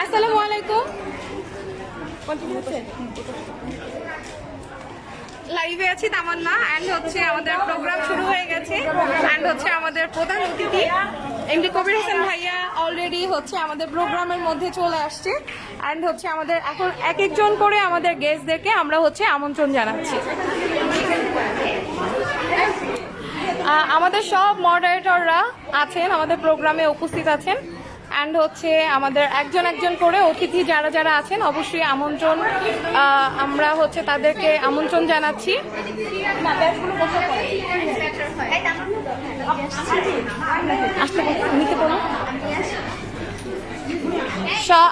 আসসালামু আলাইকুম। লাইভে আছি তামান্না অ্যান্ড হচ্ছে আমাদের প্রোগ্রাম শুরু হয়ে গেছে অ্যান্ড হচ্ছে আমাদের প্রধান অতিথি এমডি কবির হোসেন ভাইয়া অলরেডি হচ্ছে আমাদের প্রোগ্রামের মধ্যে চলে আসছে অ্যান্ড হচ্ছে আমাদের এখন এক একজন করে আমাদের গেস্টদেরকে আমরা হচ্ছে আমন্ত্রণ জানাচ্ছি। আমাদের সব মডারেটররা আছেন আমাদের প্রোগ্রামে উপস্থিত আছেন অ্যান্ড হচ্ছে আমাদের একজন একজন করে অতিথি যারা যারা আছেন অবশ্যই আমন্ত্রণ আমরা হচ্ছে তাদেরকে আমন্ত্রণ জানাচ্ছি।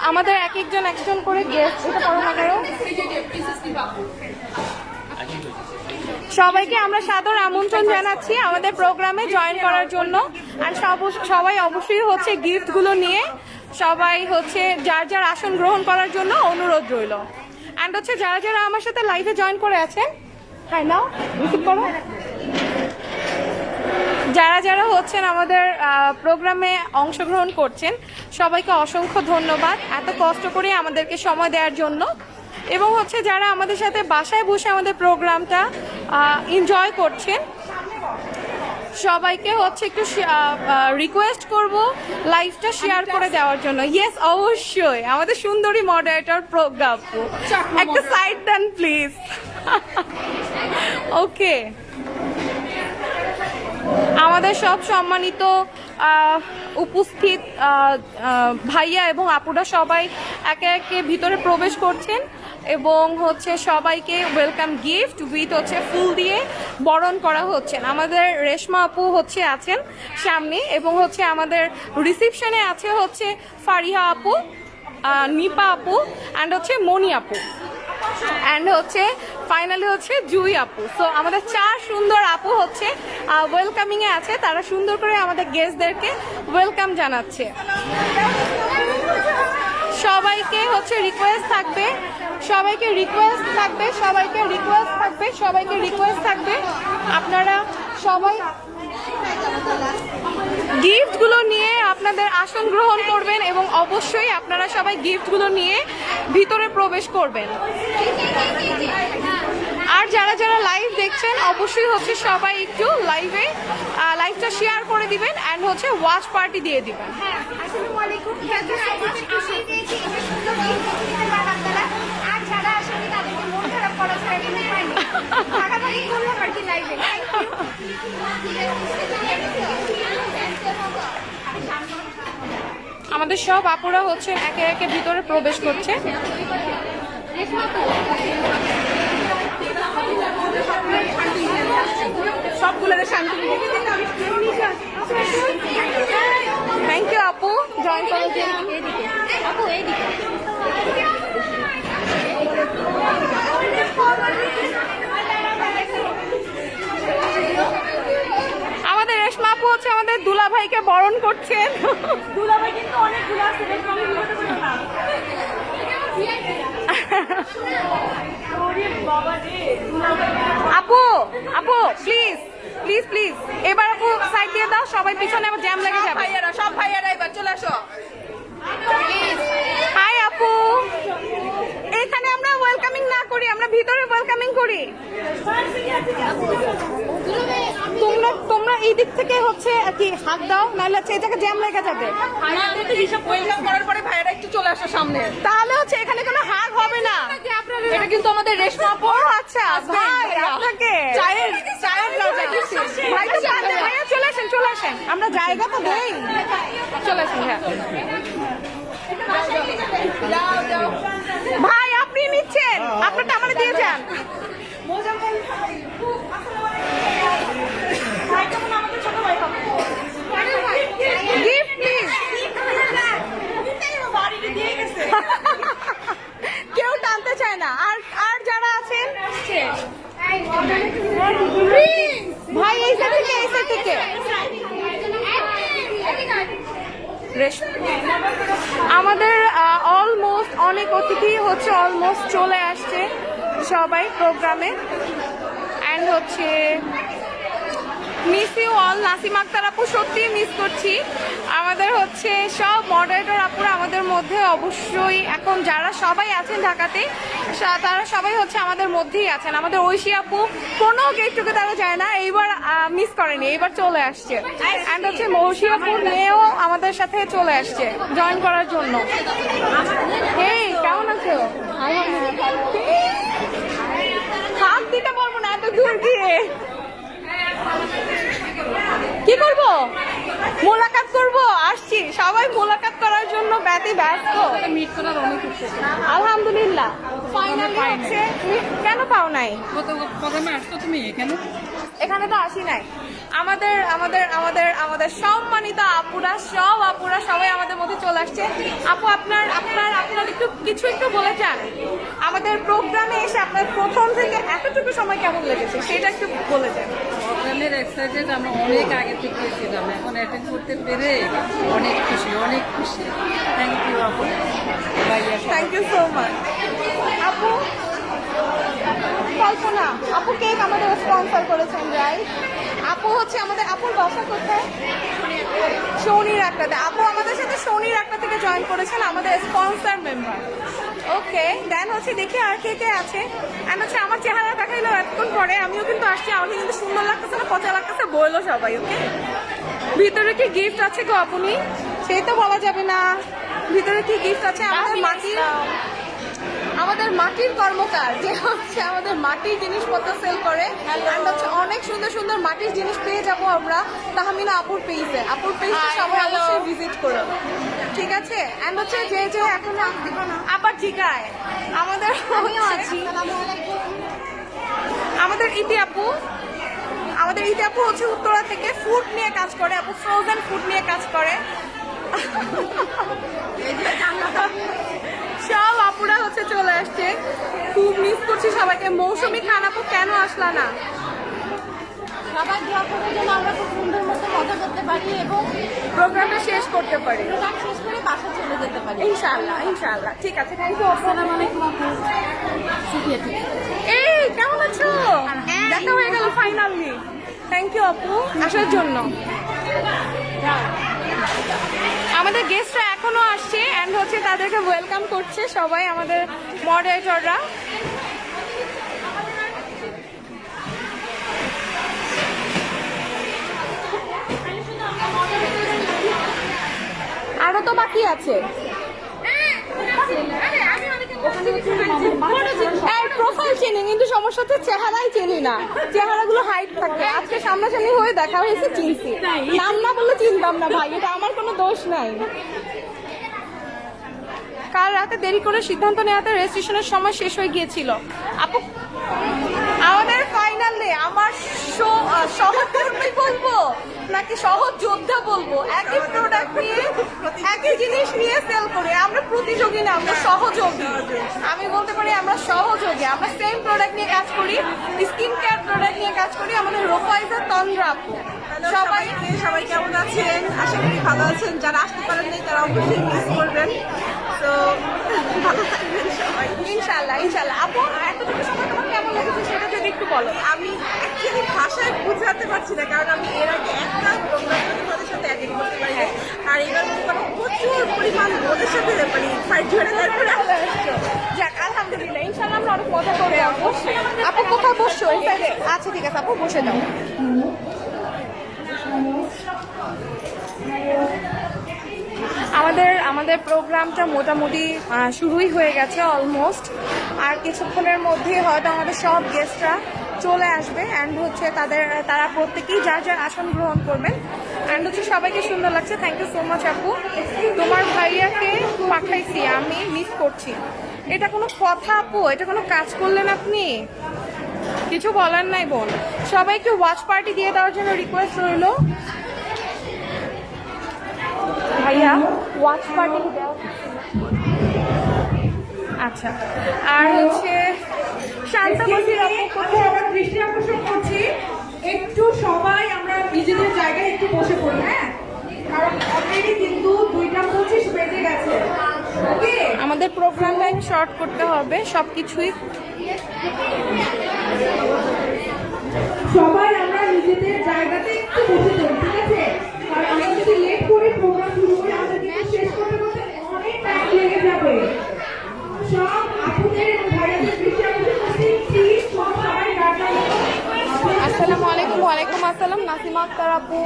আমাদের এক একজন করে গেস্ট এটা করো না করো সবাইকে আমরা সাদর আমন্ত্রণ জানাচ্ছি আমাদের প্রোগ্রামে জয়েন করার জন্য আর সবাই অবশ্যই হচ্ছে গিফটগুলো নিয়ে সবাই হচ্ছে যার যার আসন গ্রহণ করার জন্য অনুরোধ রইল অ্যান্ড হচ্ছে যারা যারা আমার সাথে লাইভে জয়েন করে আছেন হ্যাঁ নাও রিসিভ করো যারা যারা হচ্ছেন আমাদের প্রোগ্রামে অংশগ্রহণ করছেন সবাইকে অসংখ্য ধন্যবাদ এত কষ্ট করে আমাদেরকে সময় দেওয়ার জন্য এবং হচ্ছে যারা আমাদের সাথে বাসায় বসে আমাদের প্রোগ্রামটা এনজয় করছেন সবাইকে হচ্ছে একটু রিকোয়েস্ট করব লাইভটা শেয়ার করে দেওয়ার জন্য। ইয়েস অবশ্যই আমাদের সুন্দরী মডারেটর প্রোগ্রাম একটা সাইড দেন প্লিজ। ওকে আমাদের সব সম্মানিত উপস্থিত ভাইয়া এবং আপুরা সবাই একে একে ভিতরে প্রবেশ করছেন এবং হচ্ছে সবাইকে ওয়েলকাম গিফট উইথ হচ্ছে ফুল দিয়ে বরণ করা হচ্ছে। আমাদের রেশমা আপু হচ্ছে আছেন সামনে এবং হচ্ছে আমাদের রিসিপশনে আছে হচ্ছে ফারিহা আপু, নিপা আপু অ্যান্ড হচ্ছে মনি আপু অ্যান্ড হচ্ছে ফাইনালি হচ্ছে জুই আপু। সো আমাদের চার সুন্দর আপু হচ্ছে ওয়েলকামিংয়ে আছে, তারা সুন্দর করে আমাদের গেস্টদেরকে ওয়েলকাম জানাচ্ছে। সবাইকে হচ্ছে রিকোয়েস্ট থাকবে আপনারা সবাই গিফটগুলো নিয়ে আপনাদের আসন গ্রহণ করবেন এবং অবশ্যই আপনারা সবাই গিফটগুলো নিয়ে ভিতরে প্রবেশ করবেন। আর যারা যারা লাইভ দেখছেন অবশ্যই হচ্ছে সবাই একটু লাইভটা শেয়ার করে দিবেন অ্যান্ড হচ্ছে ওয়াচ পার্টি দিয়ে দিবেন। আমাদের সব আপুরা হচ্ছে একে একে ভিতরে প্রবেশ করছে। সবগুলোদের শান্তি থ্যাংক ইউ আপু জয়েন করার জন্য। আপু এইদিকে আমাদের রেশমা আপু হচ্ছে আমাদের দুলা ভাইকে বরণ করছেন। দুলা ভাই কিন্তু অনেকগুলো আছে আপু আপু প্লিজ প্লিজ প্লিজ এবার আপু সাইড দিয়ে দাও, সবাই পিছনে আবার জ্যাম লেগে যাবে। সব ভাইয়ারা এবার চলে আসো। হাই আপু, এখানে আমরা ওয়েলকামিং না করি, আমরা ভিতরে ওয়েলকামিং করি। তোমরা এই দিক থেকে হচ্ছে কি হাত দাও, নাহলে হচ্ছে এটাকে জ্যাম লেগে যাবে। ওয়েলকাম করার পরে ভাইয়ারা একটু চলে আসো সামনে, তাহলে হচ্ছে এখানে কোনো হাগ হবে না। এটা কিন্তু আমাদের রেশমা আপু। আচ্ছা ভাই আপনাকে চায়ের ভাই তো ভাইয়া চলে আসেন আমরা জায়গা তো দেই, চলে আসেন। হ্যাঁ ভাই আপনি নিচ্ছেন, আপনারটা আমারে দিয়ে যান। কেউ টানতে চায় না। আর যারা আছেন ভাই এই সাইড থেকে আমাদের অলমোস্ট অনেক অতিথি হচ্ছে অলমোস্ট চলে আসছে সবাই প্রোগ্রামে অ্যান্ড হচ্ছে miss you all. Nasim Akhtar আপু সত্যিই মিস করছি। আমাদের হচ্ছে সব মডারেটর আপুরা আমাদের মধ্যে অবশ্যই এখন যারা সবাই আছেন ঢাকাতে তারা সবাই হচ্ছে আমাদের মধ্যেই আছেন। আমাদের ঐশী আপু কোনো গেট টুগেদারে যায় না, এইবার মিস করেনি, এইবার চলে আসছে। অ্যান্ড হচ্ছে মৌসী আপুর মেয়েও আমাদের সাথে চলে আসছে জয়েন করার জন্য। এই কেমন আছো? হাত দিতে পারবো না এত দূর গিয়ে। কি করব? মোলাকাত করব, আসছি। সবাই মোলাকাত করার জন্য ব্যস্ত। আলহামদুলিল্লাহ ফাইনালি হচ্ছে। কেন পাও নাই? তুমি এখানে তো আসি নাই। আমাদের আমাদের আমাদের আমাদের সম্মানিত আপুরা, সব আপুরা সবাই আমাদের মধ্যে চলে আসছে। আপু আপনার আপনার আপনার একটু বলে যান আমাদের প্রোগ্রামে এসে আপনার প্রথম থেকে এতটুকু সময় কেমন লেগেছে সেটা একটু বলে যান। প্রোগ্রামের এক্সাইটেড আমরা অনেক আগে থেকে ছিলাম, এখন অ্যাটেন্ড করতে পেরে অনেক খুশি, অনেক খুশি। থ্যাংক ইউ আপু, ভাইয়া, থ্যাংক ইউ সো মাচ। আপু কল্পনা আপু কেক আমাদের স্পন্সর করেছেন, রাইট? আপু হচ্ছে আমাদের, আপুর বাসা কোথায়? শনির আড্ডাতে। আপু আমাদের সাথে শনির আড্ডা থেকে জয়েন করেছেন, আমাদের স্পন্সর মেম্বার। ওকে, দেন হচ্ছে দেখি আর কে কে আছে। অ্যান্ড হচ্ছে আমার চেহারা দেখাইলো এতক্ষণ পরে, আমিও কিন্তু আসছি। আমাকে কিন্তু সুন্দর লাগতেছে না পচা লাগতেছে বললো সবাই। ওকে, ভিতরে কি গিফট আছে গো আপনি? সেই তো বলা যাবে না। ভিতরে কি গিফট আছে? আমাদের মাটির কর্মকার যে হচ্ছে আমাদের মাটির জিনিসপত্র সেল করে। অ্যান্ড হচ্ছে অনেক সুন্দর সুন্দর মাটির জিনিস পেয়ে যাবো আমরা তাহমিনা আপুর পেজে। আপুর পেজে সবাই অবশ্যই ভিজিট করো, ঠিক আছে? অ্যান্ড হচ্ছে যে যে এখন আবার জিগায় আমাদের আছি আমাদের ইতি আপু। আমাদের ইতি আপু হচ্ছে উত্তরা থেকে ফুড নিয়ে কাজ করে। আপু ফ্রোজেন ফুড নিয়ে কাজ করে। সব আপুরা হচ্ছে চলে আসছে, খুব মিস করছি সবাইকে। মৌসুমি খান আপু কেন আসলা না? সবাই দোয়া করার জন্য আমরা খুব সুন্দর মতো মজা করতে পারি এবং প্রোগ্রামটা শেষ করতে পারি, প্রোগ্রাম শেষ করে বাসা চলে যেতে পারি ইনশাআল্লাহ ইনশাআল্লাহ। ঠিক আছে, থ্যাংক ইউ। আসসালামু আলাইকুম আপু। সুফিয়া থেকে। এই কেমন আছো? দেখা হয়ে গেল ফাইনালি। থ্যাংক ইউ আপু আসার জন্য। আমাদের গেস্টরা এখনো আসছে অ্যান্ড হচ্ছে তাদেরকে ওয়েলকাম করছে সবাই আমাদের মডারেটররা। আরো তো বাকি আছে। প্রোফাইল চিনি কিন্তু সমস্যা হচ্ছে চেহারাই চিনি না, চেহারাগুলো হাইট থাকে। আজকে সামনাসামনি হয়ে দেখা হয়েছে, চিনছি। নাম না বললে চিনতাম না ভাই, এটা আমার কোনো দোষ নাই। কাল রাতে দেরি করে সিদ্ধান্ত নেওয়াতে রেজিস্ট্রেশনের সময় শেষ হয়ে গিয়েছিল। আপু আমাদের ফাইনালে আমার সহকর্মী বলবো নাকি সহযোদ্ধা বলবো? একই প্রোডাক্ট নিয়ে একই জিনিস নিয়ে সেল করি আমরা, প্রতিযোগী না, আমরা সহযোগী। আমি বলতে পারি আমরা সহযোগী। আমরা সেম প্রোডাক্ট নিয়ে কাজ করি, স্কিন কেয়ার প্রোডাক্ট নিয়ে কাজ করি। আমাদের রোফাইজা তন্দ্রা আপু। সবাই কেমন আছেন? আশা করি ভালো আছেন। যারা আসতে পারেননি তারা অবশ্যই মিস করবেন। তো ভালো থাকবেন সবাই ইনশাআল্লাহ ইনশাআল্লাহ। আপু এতটুকু সময় তোমার কেমন লেগেছে সেটা যদি একটু বলো। আমি অ্যাকচুয়ালি ভাষায় বুঝাতে পারছি না, কারণ আমি এর আগে একটা প্রোগ্রাম তোমাদের সাথে অ্যাটেন্ড করতে পারি না। আর এবার মনে করো প্রচুর পরিমাণ ওদের সাথে মানে ফাইট ঝরে তারপরে যাক আলহামদুলিল্লাহ, ইনশাআল্লাহ আমরা অনেক মজা করবো অবশ্যই। আপু কোথায় বসছো? এই সাইডে? আচ্ছা ঠিক আছে আপু, বসে যাও। আমাদের প্রোগ্রামটা মোটামুটি শুরুই হয়ে গেছে অলমোস্ট। আর কিছুক্ষণের মধ্যেই হয়তো আমাদের সব গেস্টরা চলে আসবে অ্যান্ড হচ্ছে তারা প্রত্যেকেই যার যার আসন গ্রহণ করবেন। অ্যান্ড হচ্ছে সবাইকে সুন্দর লাগছে। থ্যাংক ইউ সো মাচ আপু। তোমার ভাইয়াকে পাঠাইছি, আমি মিস করছি। এটা কোনো কথা আপু? এটা কোনো কাজ করলেন আপনি? কিছু বলার নাই বোন। সবাইকে ওয়াচ পার্টি দিয়ে দেওয়ার জন্য রিকোয়েস্ট রইল ভাইয়া, ওয়াচ পার্টি দেওয়া। আচ্ছা, আর হচ্ছে শান্তা বসির আপু কোথায়? আমরা দৃষ্টি আকর্ষণ করছি, একটু সবাই আমরা নিজেদের জায়গায় একটু বসে পড়ি, হ্যাঁ? কারণ অলরেডি কিন্তু 2:25 বেজে গেছে। ওকে, আমাদের প্রোগ্রাম লাইন শর্ট করতে হবে সবকিছুই। জায়গাতে একটু বসে পড়ি, ঠিক আছে? কারণ আমরা যদি লেট করে প্রোগ্রাম শুরু করি আমাদের কিন্তু শেষ করতে করতে অনেক টাইম লেগে যাবে। সব আপুদের এবং ভাইয়াদের দৃষ্টি আকর্ষণ করছি, প্লিজ সবাই ডাটা আসসালামু আলাইকুম। ওয়ালাইকুম আসসালাম নাসিমা আক্তার আপু।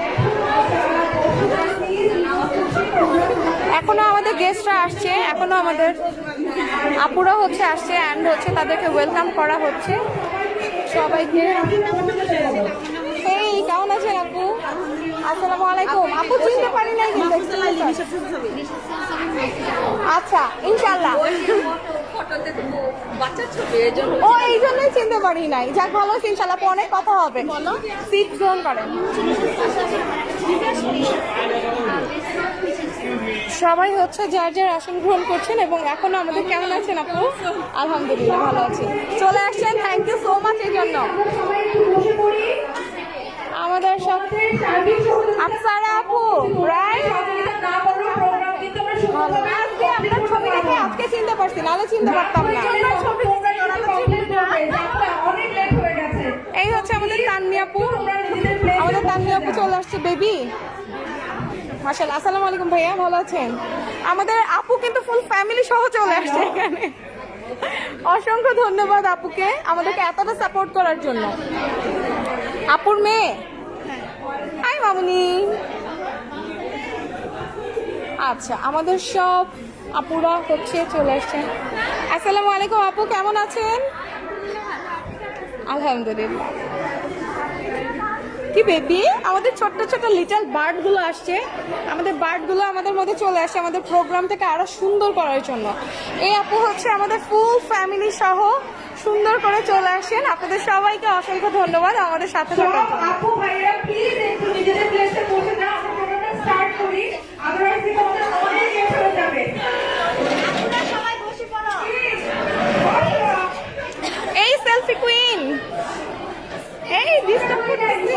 এখনো আমাদের গেস্টরা আসছে, এখনো আমাদের আপুরা হচ্ছে আসছে অ্যান্ড হচ্ছে তাদেরকে ওয়েলকাম করা হচ্ছে সবাইকে। এই কেমন আছেন আপু? আসসালামু আলাইকুম। আপু চিনতে পারি নাই কিন্তু। আচ্ছা ইনশাআল্লাহ। ফটোতে বাচ্চার ছবি এই জন্য ও এই জন্যই চিনতে পারি নাই। যাক ভালো হয়েছে, ইনশাআল্লাহ অনেক কথা হবে। সিট জোন করেন। সবাই হচ্ছে যার যার আসন গ্রহণ করছেন এবং এখনো আমাদের কেমন আছেন আপু? আলহামদুলিল্লাহ ভালো আছি। চলে আসছেন, থ্যাংক ইউ সো মাচ এই জন্য। সবাই একটু বসে পড়ি। আমাদের সাথে আফসারা আপু রাইট। না বললেও প্রোগ্রাম কিন্তু আমরা শুরু করব। আজকে আপনার ছবি দেখে আজকে চিনতে পারছি, নাহলে চিনতে পারতাম না। অনেক লেট হয়ে গেছে। এই হচ্ছে আমাদের তানমি আপু। আমাদের তানমি আপু চলে আসছে বেবি। মাশাআল্লাহ। আসসালামু আলাইকুম ভাইয়া, ভালো আছেন? আমাদের আপু কিন্তু ফুল ফ্যামিলি সহ চলে আসছে এখানে। অসংখ্য ধন্যবাদ আপুকে আমাদেরকে এতটা সাপোর্ট করার জন্য। আপুর মেয়ে, হাই মামুনি। আচ্ছা আমাদের সব আপুরা হচ্ছে চলে আসছেন। আসসালামু আলাইকুম আপু, কেমন আছেন? আলহামদুলিল্লাহ। কি বেবি, আমাদের ছোট্ট ছোট্ট লিটল বার্ড গুলো আসছে। আমাদের বার্ড গুলো আমাদের মধ্যে চলে আসছে আমাদের প্রোগ্রামটাকে আরো সুন্দর করার জন্য। এই আপু হচ্ছে আমাদের ফুল ফ্যামিলি সহ সুন্দর করে চলে আসেন। আপনাদের সবাইকে অসংখ্য ধন্যবাদ আমাদের সাথে থাকার জন্য। আপু ভাইরা প্লিজ একটু নিজেদের প্লেসে বসে যাও, আমরা প্রোগ্রামটা স্টার্ট করি, আদারওয়াইজ কিন্তু আমাদের অনেক লেট হয়ে যাবে। আপনারা সবাই বসে পড়ো। এই সেলফি কুইন, এই ডিস্টার্ব করতেছি।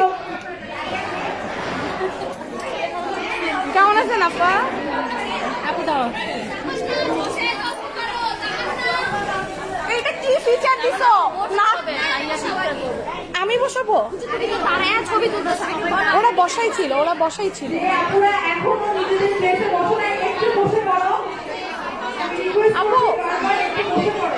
কেমন আছেন আপা? আপু দাও। এটা কি ফিচার দিছো? না আমি বসাবো? ছবি তুলতেছে। ওরা বসাই ছিল, ওরা বসাই ছিল। আপুরা এখনো নিজেদের প্লেসে বসে নাই, একটু বসে পড়ো। আপু একটু বসে পড়ো।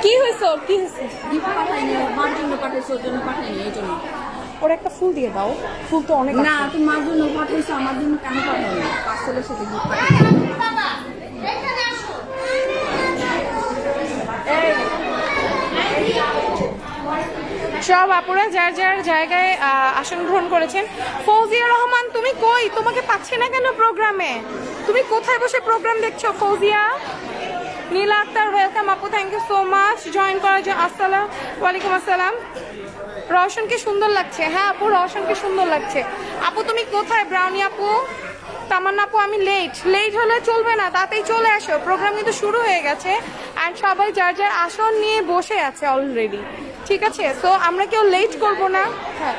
কি হয়েছে ওর, কি হয়েছে? দীপা পাঠায়নি, মার জন্য পাঠাইছো, ওর জন্য পাঠায়নি এই জন্য। ওর একটা ফুল দিয়ে দাও, ফুল তো অনেক না আছে। তুমি মার জন্য পাঠাইছো, আমার জন্য কেন পাঠায়নি? পার্সেলের সাথে গিফট পাঠাইনি। বাবা এখানে আসো। সব আপুরা যার যার জায়গায় আসন গ্রহণ করেছেন। ফৌজিয়া রহমান তুমি কই? তোমাকে পাচ্ছি না কেন প্রোগ্রামে? তুমি কোথায় বসে প্রোগ্রাম দেখছো ফৌজিয়া? নীলা আক্তার ওয়েলকাম আপু, thank you so much join করার জন্য। আসসালাম ওয়ালাইকুম আসসালাম। রওশনকে সুন্দর লাগছে। হ্যাঁ আপু রওশনকে সুন্দর লাগছে। আপু তুমি কোথায়? ব্রাউনি আপু, তামান্না আপু আমি লেট হলে চলবে না, তাতেই চলে আসো। প্রোগ্রাম কিন্তু শুরু হয়ে গেছে অ্যান্ড সবাই যার যার আসন নিয়ে বসে আছে অলরেডি, ঠিক আছে? সো আমরা কেউ লেট করব না। হ্যাঁ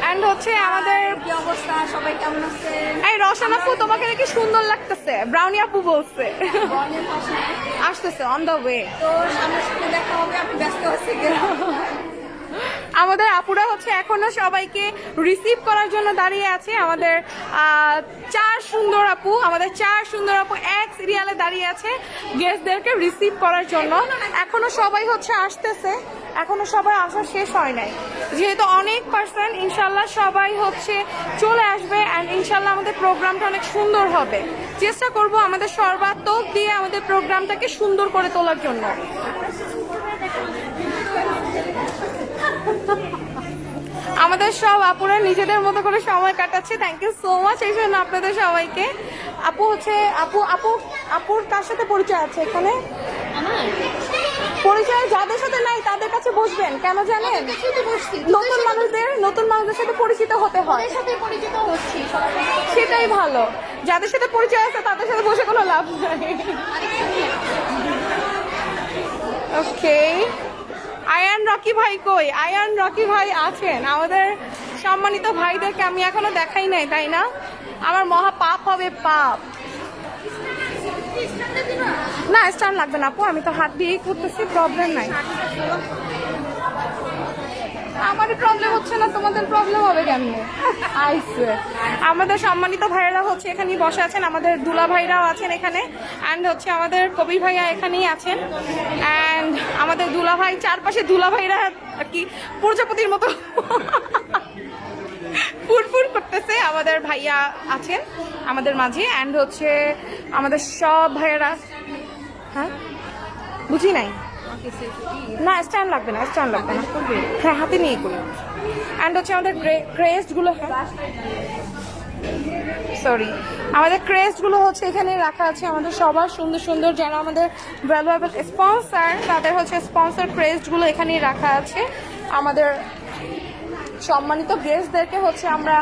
অ্যান্ড হচ্ছে আমাদের কি অবস্থা, সবাই কেমন আছেন? এই রওশন আপু তোমাকে দেখে সুন্দর লাগতেছে, ব্রাউনি আপু বলছে। বনের পাশে আসতেছে অন দ্য ওয়ে। তো সামনের সাথে দেখা হবে, আমি ব্যস্ত আছি। আমাদের আপুরা হচ্ছে এখনো সবাইকে রিসিভ করার জন্য দাঁড়িয়ে আছে। আমাদের চার সুন্দর আপু এক সিরিয়ালে দাঁড়িয়ে আছে গেস্টদেরকে রিসিভ করার জন্য। এখনো সবাই হচ্ছে আসতেছে, এখনো সবাই আসা শেষ হয় নাই, যেহেতু অনেক পার্সেন্ট। ইনশাল্লাহ সবাই হচ্ছে চলে আসবে অ্যান্ড ইনশাল্লাহ আমাদের প্রোগ্রামটা অনেক সুন্দর হবে। চেষ্টা করব আমাদের সর্বাত্মক দিয়ে আমাদের প্রোগ্রামটাকে সুন্দর করে তোলার জন্য। আমাদের সব আপুরা নিজেদের মতো করে সময় কাটাচ্ছে, থ্যাংক ইউ সো মাচ এই জন্য আপনাদের সবাইকে। আপু হচ্ছে আপুর কার সাথে পরিচয় আছে এখানে? পরিচয় যাদের সাথে নাই তাদের কাছে বসবেন, কেন জানেন? নতুন মানুষদের সাথে পরিচিত হতে হয়, পরিচিত হচ্ছি। সেটাই ভালো। যাদের সাথে পরিচয় আছে তাদের সাথে বসে কোনো লাভ নাই। ওকে, আয়ান রকি ভাই কই? আয়ান রকি ভাই আছেন? আমাদের সম্মানিত ভাইদেরকে আমি এখনো দেখাই নাই, তাই না? আমার মহা পাপ হবে, পাপ। না স্ট্যান্ড লাগবে না আপু, আমি তো হাত দিয়েই করতেছি, প্রবলেম নাই। আমারই প্রবলেম হচ্ছে না, তোমাদের প্রবলেম হবে কেমনে? আইসে আমাদের সম্মানিত ভাইয়েরা হচ্ছে এখানেই বসে আছেন, আমাদের দুলা ভাইরাও আছেন এখানে, অ্যান্ড হচ্ছে আমাদের কবির ভাইয়া এখানেই আছেন, অ্যান্ড আমাদের দুলা ভাই, চারপাশে দুলা ভাইরা আর কি প্রজাপতির মতো ফুরফুর করতেছে। আমাদের ভাইয়া আছেন আমাদের মাঝে, অ্যান্ড হচ্ছে আমাদের সব ভাইয়েরা। হ্যাঁ বুঝি নাই, না স্ট্যান্ড লাগবে না, স্ট্যান্ড লাগবে না, হ্যাঁ হাতে নিয়ে করি। অ্যান্ড হচ্ছে আমাদের ক্রেস্টগুলো, হ্যাঁ সরি, আমাদের ক্রেস্টগুলো হচ্ছে এখানে রাখা আছে আমাদের সবার সুন্দর সুন্দর, যারা আমাদের ভ্যালুয়েবল স্পন্সর, তাদের হচ্ছে স্পন্সর ক্রেস্টগুলো এখানেই রাখা আছে। আমাদের সম্মানিত গেস্টদেরকে হচ্ছে আমরা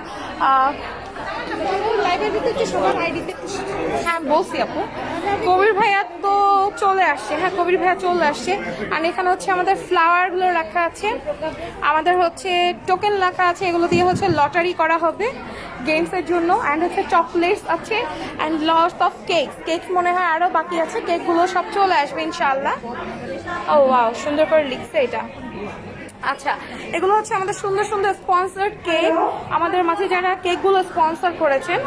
লাইব্রেরিতে সবার আইডিতে, হ্যাঁ বলছি আপু, কবির ভাইয়া তো চলে আসছে, হ্যাঁ কবির ভাইয়া চলে আসছে। আর এখানে হচ্ছে আমাদের ফ্লাওয়ারগুলো রাখা আছে, আমাদের হচ্ছে টোকেন রাখা আছে, এগুলো দিয়ে হচ্ছে লটারি করা হবে গেমসের জন্য। অ্যান্ড হচ্ছে চকলেটস আছে, অ্যান্ড লটস অফ কেকস মনে হয় আরও বাকি আছে, কেকগুলো সব চলে আসবে ইনশাআল্লাহ। ও ওয়াও, সুন্দর করে লিখছে এটা। আচ্ছা, এগুলো হচ্ছে আমাদের সুন্দর সুন্দর স্পন্সর কেক, আমাদের মাঝে যারা কেকগুলো স্পন্সর করেছেন।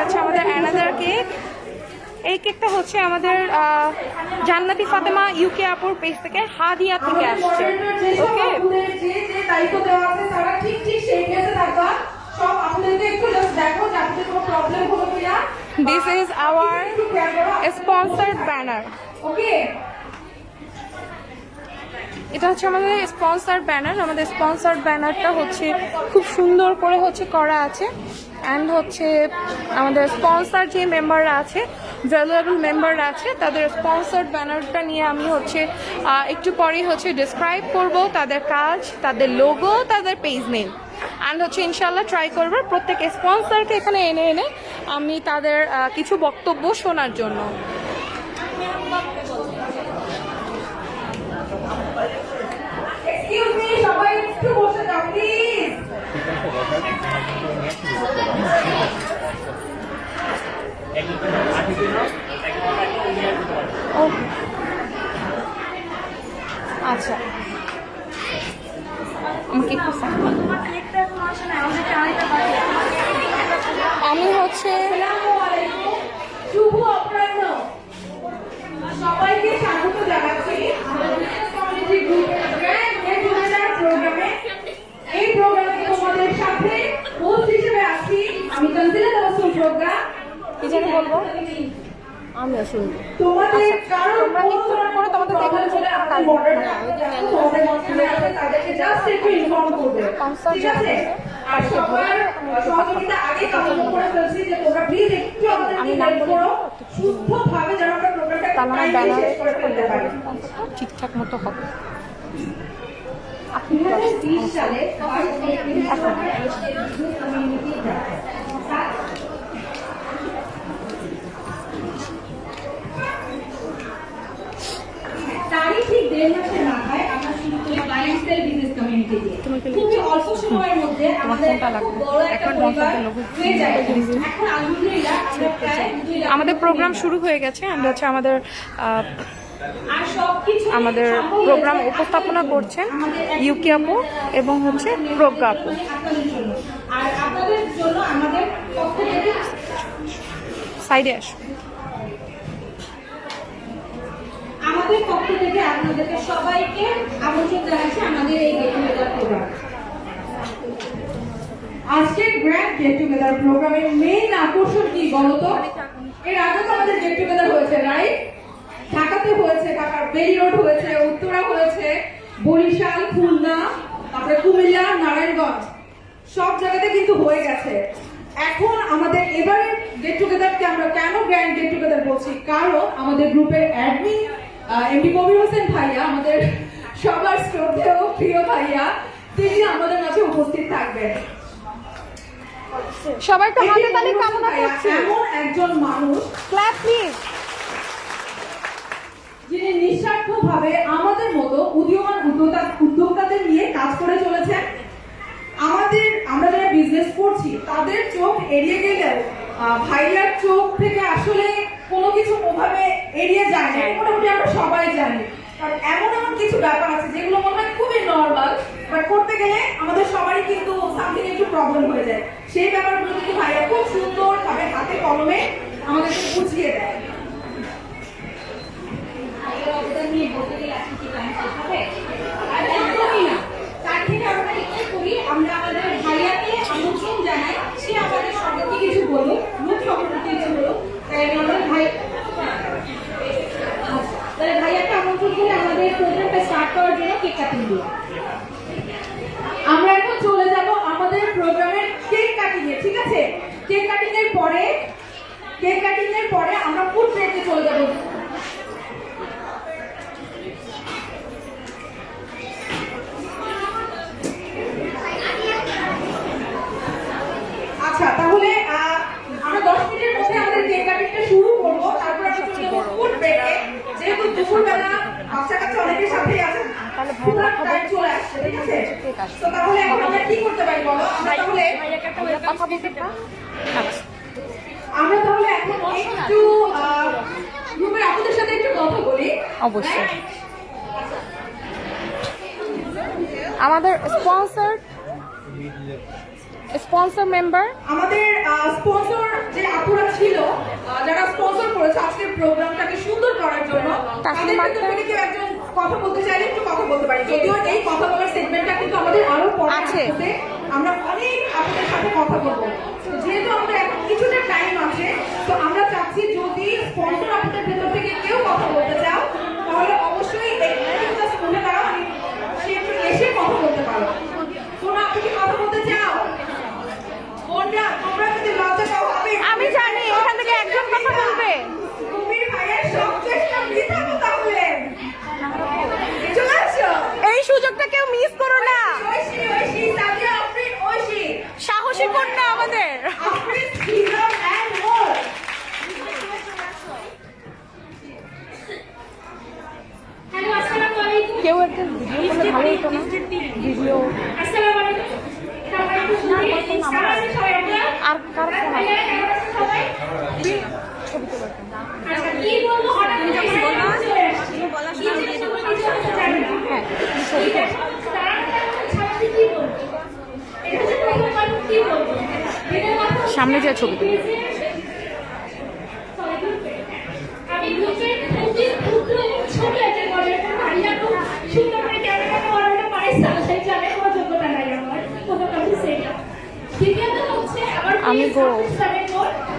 আচ্ছা, আমাদের অ্যানাদার কেক, এই কেকটা হচ্ছে আমাদের জান্নাতি ফাতেমা ইউকে আপুর পেজ থেকে, হাদিয়া থেকে আসছে। Okay, this is our sponsored banner. Okay, এটা হচ্ছে আমাদের স্পন্সর ব্যানার। আমাদের স্পন্সর ব্যানারটা হচ্ছে খুব সুন্দর করে হচ্ছে করা আছে, অ্যান্ড হচ্ছে আমাদের স্পন্সর যে মেম্বাররা আছে, ভ্যালুয়েবল মেম্বাররা আছে, তাদের স্পন্সর ব্যানারটা নিয়ে আমি হচ্ছে একটু পরেই হচ্ছে ডিসক্রাইব করব তাদের কাজ, তাদের লোগো, তাদের পেজ নেম, অ্যান্ড হচ্ছে ইনশাল্লাহ ট্রাই করবো প্রত্যেক স্পন্সরকে এখানে এনে এনে আমি তাদের কিছু বক্তব্য শোনার জন্য। Excuse me, সবাই একটু বসে যাও প্লিজ। আচ্ছা, আমাকে একটু আমি হচ্ছে শুভ অপরাহ্ন, সবাইকে স্বাগত জানাচ্ছি কমিউনিটি গ্রুপের গ্র্যান্ড গেট টুগেদার প্রোগ্রামে। এই প্রোগ্রামে তোমাদের সাথে হোস্ট হিসেবে আছি আমি তানজিলা তাবাসসুম প্রোগ্রাম। কি জানি বলবো, আমিও শুনবো। তোমাদের কারো তোমরা একটু করে তোমাদের দেখানো ছিল তাদেরকে জাস্ট একটু ইনফর্ম করবে, ঠিক আছে? আর সবার সহযোগিতা আগে কামনা করে ফেলছি যে তোমরা প্লিজ একটু আমাদেরকে হেল্প করো সুস্থভাবে যেন আমরা প্রোগ্রামটা টাইমলি শেষ করে ফেলতে পারি। ঠিকঠাক মতো হবে। 2020 সালে তারই ঠিক 1.5 মাসের মাথায় আমরা শুরু করি লাইফস্টাইল বিজনেস কমিউনিটি দিয়ে। খুবই অল্প সময়ের মধ্যে আমাদের বড় একটা পরিবার হয়ে যায়। এখন আলহামদুলিল্লাহ আমরা প্রায় আমাদের প্রোগ্রাম শুরু হয়ে গেছে। আমরা হচ্ছে আমাদের প্রোগ্রাম উপস্থাপনা করছেন ইউকে আপু এবং হচ্ছে প্রজ্ঞা আপু। আর আপনাদের জন্য আমাদের পক্ষ থেকে সাইডে আসো। আমাদের পক্ষ থেকে আপনাদেরকে সবাইকে আমন্ত্রণ জানাচ্ছি আমাদের এই গেট টুগেদার প্রোগ্রাম। আজকের গ্র্যান্ড গেট টুগেদার প্রোগ্রামের মেইন আকর্ষণ কি বলতো? এর আগে তো আমাদের গেট টুগেদার হয়েছে, রাইট? ঢাকাতে হয়েছে, ঢাকার বেলি রোড হয়েছে, উত্তরা হয়েছে, বরিশাল, খুলনা, তারপরে কুমিল্লা, নারায়ণগঞ্জ, সব জায়গাতে কিন্তু হয়ে গেছে। এখন আমাদের এবারে গেট টুগেদারকে আমরা কেন গ্র্যান্ড গেট টুগেদার বলছি? কারণ আমাদের গ্রুপের অ্যাডমিন এমডি কবির হোসেন ভাইয়া, আমাদের সবার শ্রদ্ধেয় প্রিয় ভাইয়া, তিনি আমাদের মাঝে উপস্থিত থাকবেন। সবাই একটু হাতে তালি কামনা করছি। এমন একজন মানুষ, ক্ল্যাপ প্লিজ, যিনি নিঃস্বার্থভাবে আমাদের মতো উদীয়মান উদ্যোক্তাদের নিয়ে কাজ করে চলেছেন। আমরা যারা বিজনেস করছি তাদের চোখ এড়িয়ে গেলেও ভাইয়ার চোখ থেকে আসলে কোনো কিছু ওভাবে এড়িয়ে যায় না, মোটামুটি আমরা সবাই জানি। কারণ এমন এমন কিছু ব্যাপার আছে যেগুলো মনে হয় খুবই নর্মাল, বাট করতে গেলে আমাদের সবারই কিন্তু সামথিং একটু প্রবলেম হয়ে যায়। সেই ব্যাপারগুলো কিন্তু ভাইয়া খুব সুন্দরভাবে হাতে কলমে আমাদেরকে বুঝিয়ে দেয়। তার থেকে আমরা কি করি, আমরা আমাদের ভাইয়াকে আমন্ত্রণ জানাই, সে আমাদের সম্পর্কে কিছু বলুক, মুখ সম্পর্কে কিছু বলুক। তাই আমি আমাদের ভাইয়াকে আমন্ত্রণ করে আমাদের প্রোগ্রামটা স্টার্ট করার জন্য কেক কাটিং দিই। আমরা এখন চলে যাব আমাদের প্রোগ্রামের কেক কাটিং এ, ঠিক আছে? কেক কাটিং এর পরে আমরা ফুড ব্রেকে চলে যাব। আচ্ছা, তাহলে আমরা 10 মিনিটের মধ্যে আমাদের কেক কাটিংটা শুরু করব, তারপর আমরা চলে যাব ফুড ব্রেকে। যেহেতু দুপুরবেলা বাচ্চা কাচ্চা অনেকের সাথেই আছে, তাহলে পুরো টাইম চলে আসছে, ঠিক আছে? তো তাহলে এখন আমরা কি করতে পারি বলো? আমরা তাহলে এখন একটু গ্রুপের আপনাদের সাথে একটু কথা বলি। অবশ্যই আমাদের স্পন্সর মেম্বার, আমাদের স্পন্সর যে আপুরা ছিল, যারা স্পন্সর করেছে আজকের প্রোগ্রামটাকে সুন্দর করার জন্য, তাদের ভিতর থেকে কেউ একজন কথা বলতে চাইলে একটু কথা বলতে পারি। যদিও এই কথা বলার সেগমেন্টটা কিন্তু আমাদের আরো পরে আছে, আমরা অনেক আপনাদের সাথে কথা বলবো। তো যেহেতু আমাদের এখন কিছুটা টাইম আছে, তো আমরা চাচ্ছি যদি স্পন্সর আপনাদের ভেতর থেকে কেউ কথা বলতে চাও, তাহলে অবশ্যই একটা স্কুলে দাঁড়াও, সে একটু এসে কথা বলতে পারো। তোমরা আপনি কি কথা বলতে চাও? তোমরা যদি লজ্জা পাও, আমি জানি এখান থেকে একজন কথা বলবে। তুমি ভাইয়ের সব চেষ্টা বৃথা তাহলে চলে আসো, এই সুযোগটা কেউ মিস করো না। ঐশী সাদিয়া আফরিন, ঐশী সাহসী কন্যা আমাদের। আফরিন হিজাব এন্ড মোর। হ্যালো, আসসালামু আলাইকুম। কেউ একটা ভিডিও করলে ভালো হতো না? ভিডিও আসসালামু আলাইকুম। আর কার ফোন আছে? আচ্ছা, কি বলবো হঠাৎ করে হ্যাঁ, সামনে যে ছবি তুলি। আমি গ্রুপের প্রতি ক্ষুদ্র এবং ছোট একটা গল্পের ভাইয়া খুব সুন্দর করে ক্যামেরা করানো পারে, সেই জানে কোনো যোগ্যতা নাই আমার, কোনো কথা সেটা। দ্বিতীয়ত হচ্ছে আমার আমি গো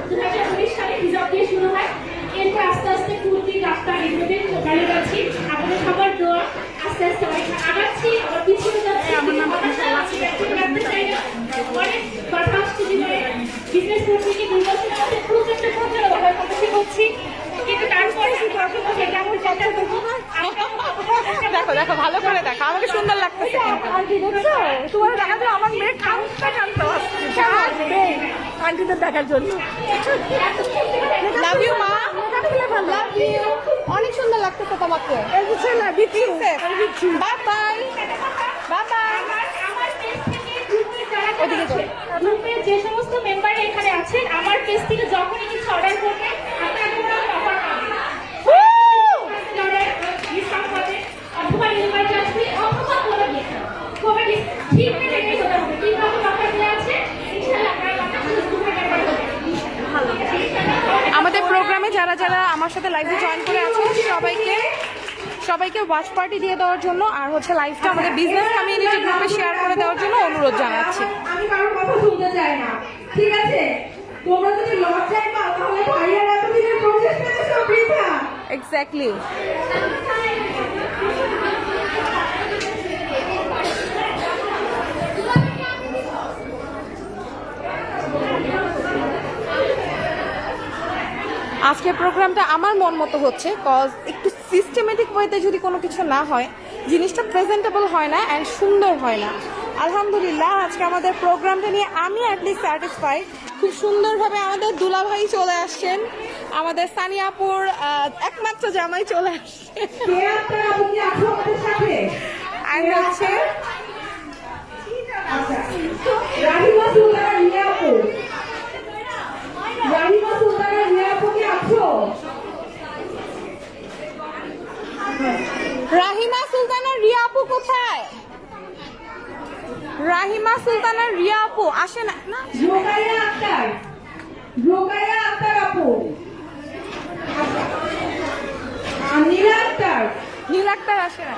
2019 সালে হিজাব দিয়ে শুরু হয়, এরপর আস্তে আস্তে কুর্তি, গাফতা এগুলোতে গাড়ি যাচ্ছি। আমাদের সবার দোয়া আস্তে আস্তে আগাচ্ছি, আবার পিছিয়ে যাচ্ছি। আমার নাম রাখতে চাই না, অনেক কথা আসছে জীবনে। বিজনেস করছি কি 2 বছরের মধ্যে খুব চেষ্টা করছি, ওভাবে কথা করছি, কিন্তু তারপরে কেমন চেষ্টা করবো। দেখো দেখো, ভালো করে দেখো, আমাকে সুন্দর লাগতেছে। তোমার দেখা যায় আমার মেয়ে কাউন্টটা টানতে আসছে আন্টিদের দেখার জন্য। লাভ ইউ মা, লাভ ইউ, অনেক সুন্দর লাগতেছে তোমাকে। Bye bye, bye bye. ওদিকে গ্রুপে যে সমস্ত মেম্বার এখানে আছেন, আমার পেজ থেকে যখনই কিছু অর্ডার করবেন আপনারা কোনো অফার পাবেন, ডিসকাউন্ট পাবেন, অথবা ইনভাইট আসবে, অথবা কোনো গিফট। তবে ঠিক রেটেই হতে হবে, কিভাবে অফার দেওয়া আছে ইনশাআল্লাহ আপনারা গ্রুপে মেম্বার হবেন। ভালো, আমাদের প্রোগ্রামে যারা যারা আমার সাথে লাইভে জয়েন করে আছে সবাইকে ওয়াচ পার্টি দিয়ে দেওয়ার জন্য, আর হচ্ছে লাইভটা আমাদের বিজনেস কমিউনিটি গ্রুপে শেয়ার করে দেওয়ার জন্য অনুরোধ জানাচ্ছি। আমি কারোর কথা শুনতে চাই না, ঠিক আছে? তোমরা যদি লজ্জায় পাও তাহলে ভাইয়ার এতদিনের প্রচেষ্টা সব বৃথা। এক্স্যাক্টলি। আজকের প্রোগ্রামটা আমার মন মতো হচ্ছে, কজ একটু সিস্টেমেটিক ওয়েতে যদি কোনো কিছু না হয়, জিনিসটা প্রেজেন্টেবল হয় না অ্যান্ড সুন্দর হয় না। আলহামদুলিল্লাহ আজকে আমাদের প্রোগ্রামটা নিয়ে আমি অ্যাটলিস্ট স্যাটিসফাইড। খুব সুন্দরভাবে আমাদের দুলাভাই চলে আসছেন, আমাদের সানিয়াপুর একমাত্র জামাই চলে আসছে, আর হচ্ছে সুলতানা, রিয়া আপু আসে না না রোকাইয়া আক্তার আপু, নীলা আক্তার, নীল আক্তার আসে না।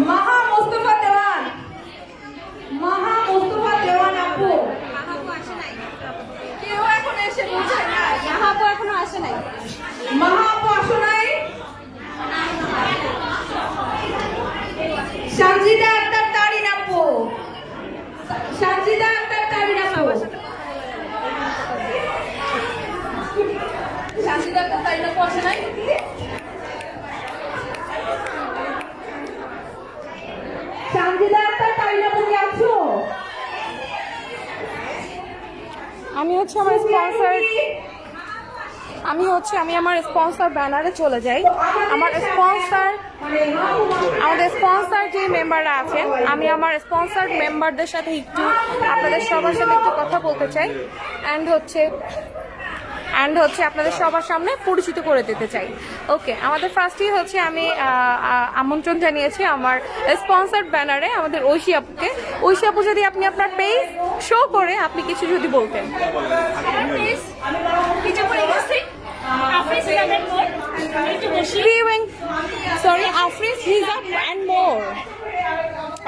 মাহা মোস্তফা দেওয়ান আপু, কেউ এখন এসে পৌঁছায় না, ইয়াহাবো এখনো আসে নাই। মাহা আপু আসো নাই, সানজিদা আক্তার তারিন আপু, সানজিদা আক্তার তারিন আপু, শান্তিদা তো তাই না আসে নাই। সানজিদা আক্তার তারিন আপু কি আছো? আমি আমার স্পন্সর ব্যানারে চলে যাই। আমাদের স্পন্সর যে মেম্বাররা আছেন, আমি আমার স্পন্সর মেম্বারদের সাথে একটু আপনাদের সবার সাথে একটু কথা বলতে চাই অ্যান্ড হচ্ছে আপনাদের সবার সামনে পরিচিত করে দিতে চাই। ওকে, আমাদের ফার্স্টই হচ্ছে আমি আমন্ত্রণ জানিয়েছি আমার স্পন্সর ব্যানারে আমাদের ঐশী আপুকে। ঐশী আপু, যদি আপনি আপনার পেজ শো করে আপনি কিছু যদি বলতেন। আফরিস হিজাব অ্যান্ড মোর।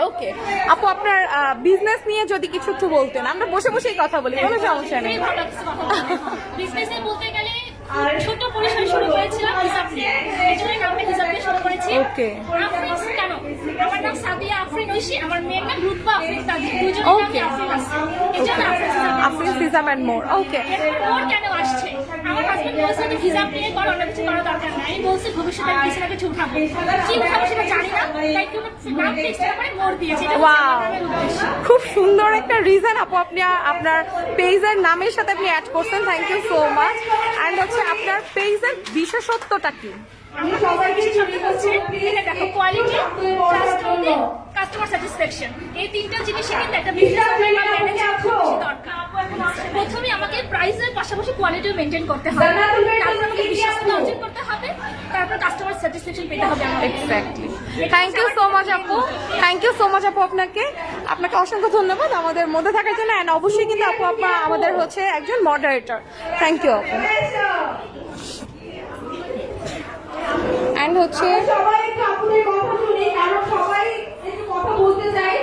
ওকে আপু, আপনার বিজনেস নিয়ে যদি কিছু একটু বলতেন। আমরা বসে বসেই কথা বলি, কোনো সমস্যা নেই। বিজনেসে বলতে গেলে ছোট পরিসরে শুরু করেছিলাম হিসাব নিয়ে, এই জন্য নামটা হিসাব দিয়ে শুরু করেছি। ওকে, আফরিন কেন? আমার নাম সাদিয়া আফরিন ঐশী, আমার মেয়ের নাম রুতবা আফরিন তাজি, দুজনের Okay. নামই আফরিন আছে, এই জন্য আফরিস হিজাব অ্যান্ড মোর। ওকে, মোর কেন আসছে? আমার হাজবেন্ড বলছে যে হিসাব নিয়ে করো, অন্য কিছু করার দরকার নাই। আমি বলছি ভবিষ্যতে আমি কিছু না কিছু উঠাবো, কি উঠাবো সেটা জানি না, তাই কোনো নাম ফিক্স করে মোর দিয়েছি। এটা হচ্ছে ওয়াও, আমার নামের উদ্দেশ্য। খুব সুন্দর একটা রিজন আপু আপনি আপনার পেজের নামের সাথে আপনি অ্যাড করছেন। Thank you so much. And হচ্ছে আপনার পেজের বিশেষত্বটা কি? আমার সবাইকে ছবি হচ্ছে এখানে দেখো, কোয়ালিটি, ট্রাস্টেবিলিটি, কাস্টমার স্যাটিসফ্যাকশন, এই তিনটা জিনিসই কিন্তু একটা বিজনেস ম্যানেজ খুব বেশি দরকার। প্রথমে আমাকে প্রাইসের পাশাপাশি কোয়ালিটিও মেনটেন করতে হবে, তারপর আমাকে বিশ্বস্ততা অর্জন করতে হবে, তারপর কাস্টমার স্যাটিসফ্যাকশন পেতে হবে আমাকে। Exactly. Thank you so much আপু, থ্যাংক ইউ সো মাচ আপু। আপনাকে অসংখ্য ধন্যবাদ আমাদের মধ্যে থাকার জন্য। অ্যান্ড অবশ্যই কিন্তু আপু আমাদের হচ্ছে একজন মডারেটর। থ্যাংক ইউ আপু। অ্যান্ড হচ্ছে সবাই একটু আপুদের কথা শুনি, কারণ সবাই একটু কথা বলতে চাই।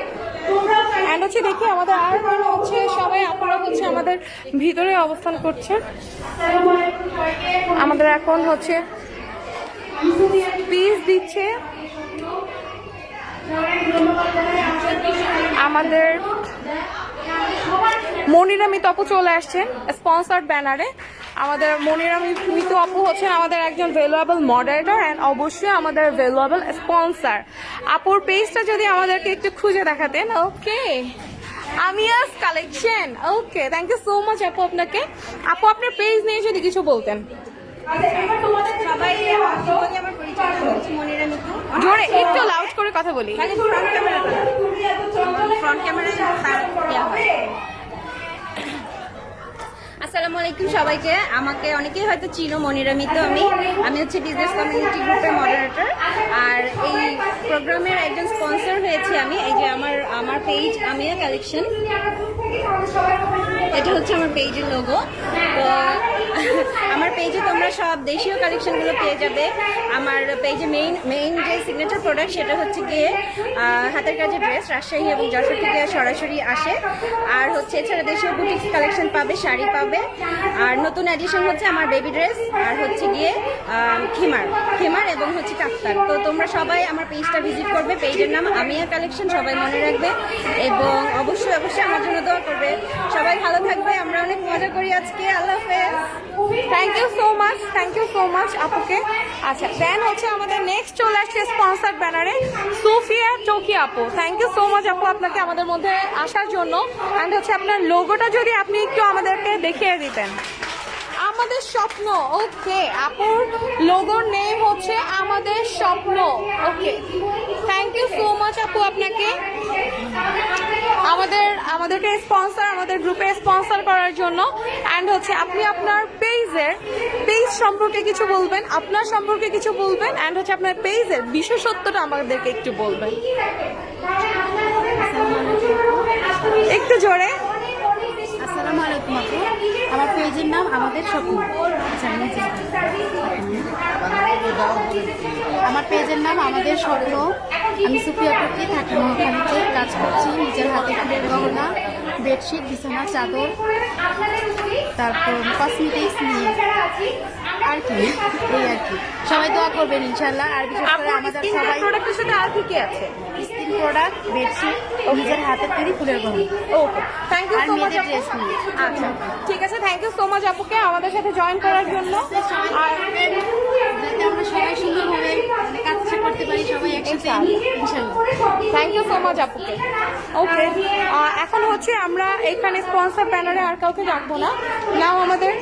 তোমরা অ্যান্ড হচ্ছে দেখি আমাদের আর কোনো হচ্ছে সবাই আপনারা হচ্ছে আমাদের ভিতরে অবস্থান করছে। আমাদের এখন হচ্ছে পিস দিচ্ছে আমাদের মনিরা মিতু আপু চলে আসছেন স্পন্সর্ড ব্যানারে। আমাদের মনিরা মিতু আপু হচ্ছেন আমাদের একজন ভ্যালুয়েবল মডারেটর অ্যান্ড অবশ্যই আমাদের ভ্যালুয়েবল স্পন্সর। আপুর পেজটা যদি আমাদেরকে একটু খুঁজে দেখাতেন। Okay, Amiyas collection. Okay, thank you so much আপু। আপু আপনার পেজ নিয়ে যদি কিছু বলতেন। সবাই আমার পরিচয় হচ্ছে মনিরা মিতু। জোরে একটু লাউড করে কথা বলি। ফ্রন্ট ক্যামেরায় তার দেওয়া হয়। আসসালামু আলাইকুম সবাইকে। আমাকে অনেকেই হয়তো চিনো, মনিরা মিতু আমি হচ্ছে বিজনেস কমিউনিটি গ্রুপের মডারেটর, আর এই প্রোগ্রামের একজন স্পন্সর হয়েছি আমি। এই যে আমার পেজ আমিয়া কালেকশন, এটা হচ্ছে আমার পেজের লোগো। তো আমার পেজে তোমরা সব দেশীয় কালেকশনগুলো পেয়ে যাবে। আমার পেজে মেইন যে সিগনেচার প্রোডাক্ট সেটা হচ্ছে গিয়ে হাতের কাজের ড্রেস, রাজশাহী এবং যশোর থেকে সরাসরি আসে। আর হচ্ছে এছাড়া দেশীয় বুটিক্স কালেকশন পাবে, শাড়ি পাবে। আর নতুন এডিশন হচ্ছে আমার বেবি ড্রেস, আর হচ্ছে গিয়ে খিমার এবং হচ্ছে কাফতান। তো তোমরা সবাই আমার পেজটা ভিজিট করবে। পেজের নাম আমিয়া কালেকশন, সবাই মনে রাখবে এবং অবশ্যই আমার জন্য দোয়া করবে। সবাই ভালো থাকবে, আমরা অনেক মজা করি আজকে। আল্লাহ হাফেজ। থ্যাংক ইউ সো মাচ আপুকে। আচ্ছা, দেন হচ্ছে আমাদের নেক্সট চলে আসছে স্পন্সর ব্যানারে সুফিয়া চৌকি আপু। থ্যাংক ইউ সো মাচ আপু আপনাকে আমাদের মধ্যে আসার জন্য। অ্যান্ড হচ্ছে আপনার লোগোটা যদি আপনি একটু আমাদেরকে দেখিয়ে দিতেন। আমাদের স্বপ্ন। ওকে, আপুর লোগোর নেম হচ্ছে আমাদের স্বপ্ন। ওকে, থ্যাংক ইউ সো মাচ আপু আপনাকে আমাদেরকে স্পন্সর, আমাদের গ্রুপে স্পন্সর করার জন্য। অ্যান্ড হচ্ছে আপনি আপনার পেজ সম্পর্কে কিছু বলবেন, আপনার সম্পর্কে কিছু বলবেন, অ্যান্ড হচ্ছে আপনার পেজের বিশেষত্বটা আমাদেরকে একটু বলবেন। একটু জোরে। আসসালামু আলাইকুম আপু, আমার পেজের নাম আমাদের স্বপ্ন। আচ্ছা, আমার পেজের নাম আমাদের স্বপ্ন। আমি সুফিয়া পক্ষে থাকি নোয়াখালীতে, কাজ করছি নিজের হাতে ফুলের গহনা, বেডশিট, বিছানা চাদর, তারপর কসমেটিক্স নিয়ে আর কি, এই আর কি। সবাই দোয়া করবেন ইনশাল্লাহ। আর বিশেষ করে আমাদের সবাই প্রোডাক্টের সাথে আর কি কি আছে? স্কিন প্রোডাক্ট, বেডশিট, নিজের হাতের তৈরি ফুলের গহনা ওকে, থ্যাংক ইউ আর সো মাচ। মেয়েদের ড্রেস নিয়ে। আচ্ছা ঠিক আছে, থ্যাংক ইউ সো মাচ আপুকে আমাদের সাথে জয়েন করার জন্য। আর যাতে আমরা সবাই সুন্দরভাবে কাজটা করতে পারি, সবাই একসাথে ইনশাল্লাহ। থ্যাংক ইউ সো মাচ আপুকে। ওকে, এখন হচ্ছে আমরা এখানে স্পন্সর ব্যানারে আর কাউকে রাখবো না, নাও আমাদের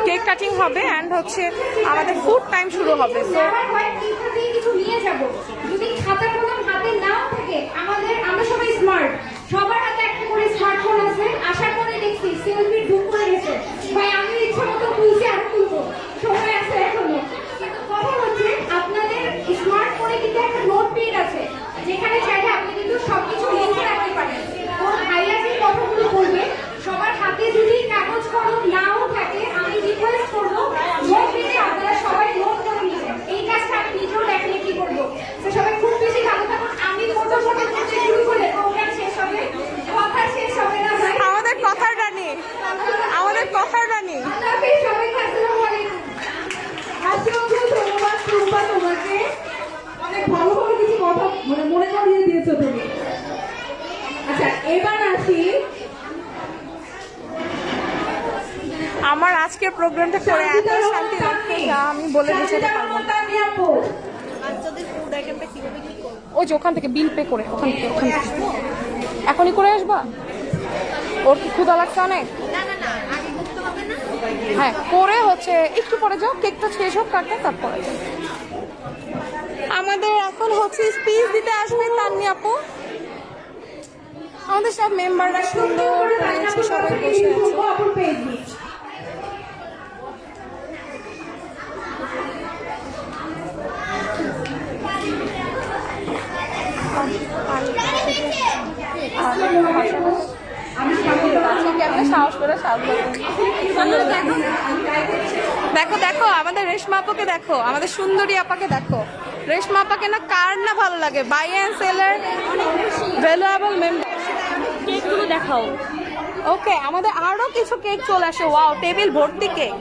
কেক কাটিং হবে অ্যান্ড হচ্ছে আমাদের ফুড টাইম শুরু হবে। সো কিছু নিয়ে যাব, যদি খাতা কলম হাতে নাও থাকে, আমরা সবাই স্মার্ট, সবার হাতে একটা করে স্মার্টফোন আছে। আসার পরে দেখছি সেলফি ঢুক করে গেছে, ভাই আমি ইচ্ছা মতো তুলছি আর তুলবো, সময় আছে এখনো। কিন্তু কথা হচ্ছে আপনাদের স্মার্টফোনে কিন্তু একটা নোটপ্যাড আছে, যেখানে চাইলে আপনি কিন্তু সবকিছু লিখে রাখতে পারেন। তো ভাইয়া যে কথাগুলো বলবে, সবার হাতে যদি কাগজ কলম নাও থাকে, আমি রিকোয়েস্ট করবো নোটপ্যাডে আপনারা সবাই নোট করে নেবেন। এই কাজটা আমি নিজেও ডেফিনেটলি করবো। তো সবাই খুব বেশি ভালো থাকুন। আমি ফটো ফটো করতে শুরু করলে প্রোগ্রাম শেষ হবে, কথা শেষ হবে না ভাই। আমাদের কথার রানী, আমাদের কথার রানী। আল্লাহ হাফেজ সবাইকে, আসসালামু আলাইকুম। অসংখ্য ধন্যবাদ টুম্পা, তোমাকে অনেক ভালো ভালো কিছু কথা মনে করিয়ে দিয়েছো তুমি। আচ্ছা এবার আসি, আমার আজকের প্রোগ্রামটা করে এত শান্তি লাগছে যা আমি বলে বোঝাতে পারবো না। ওই যে ওখান থেকে বিল পে করে ওখান থেকে এখনই করে আসবা। ওর কি ক্ষুধা লাগছে অনেক? হ্যাঁ করে হচ্ছে একটু পরে যাও, কেকটা শেষ হোক কাটতে, তারপরে যাও। আমাদের এখন হচ্ছে স্পিচ দিতে আসবে তান্নি আপু। আমাদের সব মেম্বাররা সুন্দর করেছে, সবাই বসে আছে। আপুর পেজ নিয়ে সাহস করে দেখো দেখো আমাদের রেশমা আপাকে দেখো, আমাদের সুন্দরী আপাকে দেখো। রেশমা আপাকে না কার না ভালো লাগে, বাই অ্যান্ড সেলের ভ্যালুয়েবল মেম্বার। কেকগুলো দেখাও। ওকে, আমাদের আরো কিছু কেক চলে আসে। ওয়াও, টেবিল ভর্তি কেক।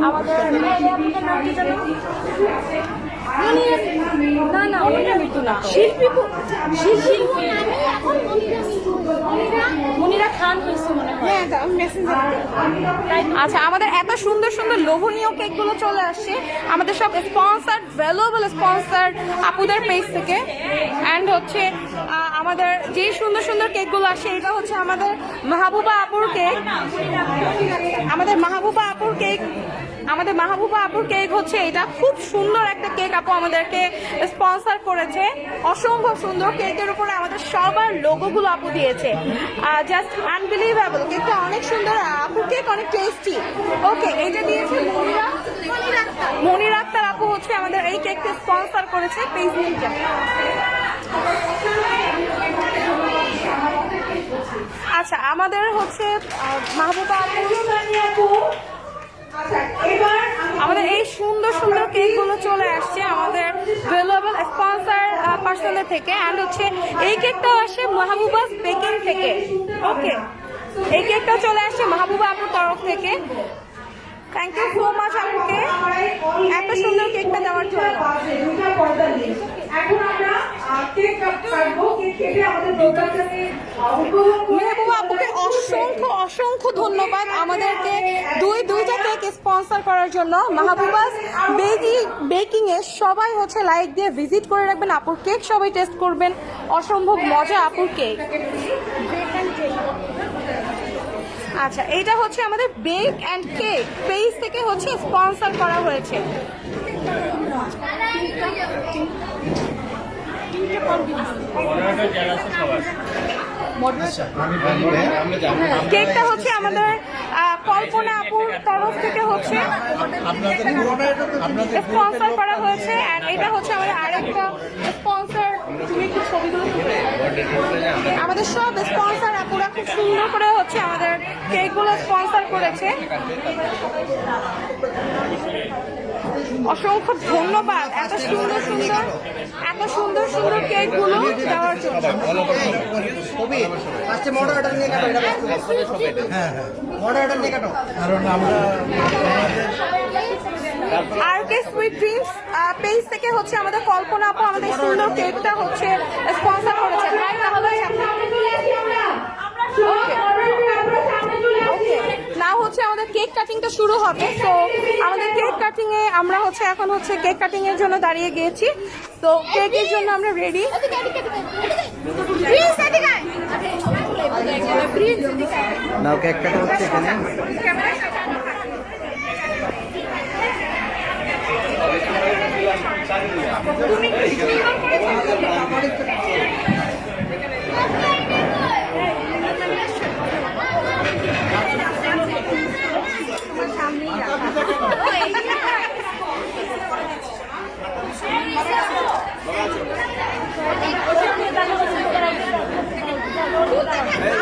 আমাদের না না ওটা মৃত্যু না, শিল্পী মনিরা খান হয়েছে মনে হয়। আচ্ছা, আমাদের এত সুন্দর সুন্দর লোভনীয় কেকগুলো চলে আসছে আমাদের সব স্পন্সার, ভ্যালুয়েবল স্পন্সার আপুদের পেজ থেকে। অ্যান্ড হচ্ছে আমাদের যে সুন্দর সুন্দর কেকগুলো আসে, এটা হচ্ছে আমাদের মাহবুবা আপুর কেক। আমাদের মাহবুবা আপুর কেক হচ্ছে এটা। খুব সুন্দর একটা কেক আপু আমাদেরকে স্পন্সর করেছে, অসম্ভব সুন্দর। কেকের উপরে আমাদের সবার লোগোগুলো আপু দিয়েছে, জাস্ট আনবিলিভেবল। কেকটা অনেক সুন্দর, আপুর কেক অনেক টেস্টি। ওকে, এটা দিয়েছে মনির আক্তার আপু হচ্ছে আমাদের এই কেকটা স্পন্সর করেছে পেজ লিংকটা। আচ্ছা, আমাদের হচ্ছে মাহবুবা আপু, আমাদের এই সুন্দর সুন্দর কেকগুলো চলে আসছে আমাদের ভ্যালুয়েবল স্পন্সর পার্সনের থেকে। অ্যান্ড হচ্ছে এই কেকটাও আসে মাহবুবাস বেকিং থেকে। ওকে, এই কেকটাও চলে আসছে মাহবুবা আপুর তরফ থেকে। থ্যাংক ইউ সো মাচ আপুকে এত সুন্দর কেকটা দেওয়ার জন্য। মেহবুবা আপুকে অসংখ্য অসংখ্য ধন্যবাদ আমাদেরকে দুইটা কেক স্পন্সর করার জন্য। মাহবুবাস বেকিং এ সবাই হচ্ছে লাইক দিয়ে ভিজিট করে রাখবেন আপুর কেক, সবাই টেস্ট করবেন। অসম্ভব মজা আপুর কেক। আচ্ছা, এটা হচ্ছে আমাদের বেক অ্যান্ড কেক পেজ থেকে হচ্ছে স্পন্সর করা হয়েছে। কেকটা হচ্ছে আমাদের কল্পনা আপুর তরফ থেকে হচ্ছে স্পন্সর করা হয়েছে। অ্যান্ড এটা হচ্ছে আমাদের আরেকটা স্পন্সর। তুমি একটু ছবিগুলো তুলে। আমাদের সব স্পন্সর আপুরা খুব সুন্দর করে হচ্ছে আমাদের কেকগুলো স্পন্সর করেছে। অসংখ্য ধন্যবাদ এত সুন্দর সুন্দর কেকগুলো দেওয়ার জন্য। আরকে সুইট ড্রিমস পেজ থেকে হচ্ছে আমাদের কল্পনা আপু আমাদের সুন্দর কেকটা হচ্ছে স্পন্সর করেছে। ভাই তাহলে না হচ্ছে আমাদের কেক কাটিংটা শুরু হবে। তো আমাদের কেক কাটিং এ আমরা হচ্ছে এখন হচ্ছে কেক কাটিং এর জন্য দাঁড়িয়ে গিয়েছি। তো কেকের জন্য আমরা রেডি। নাও কেক কাটা হচ্ছে এখানে।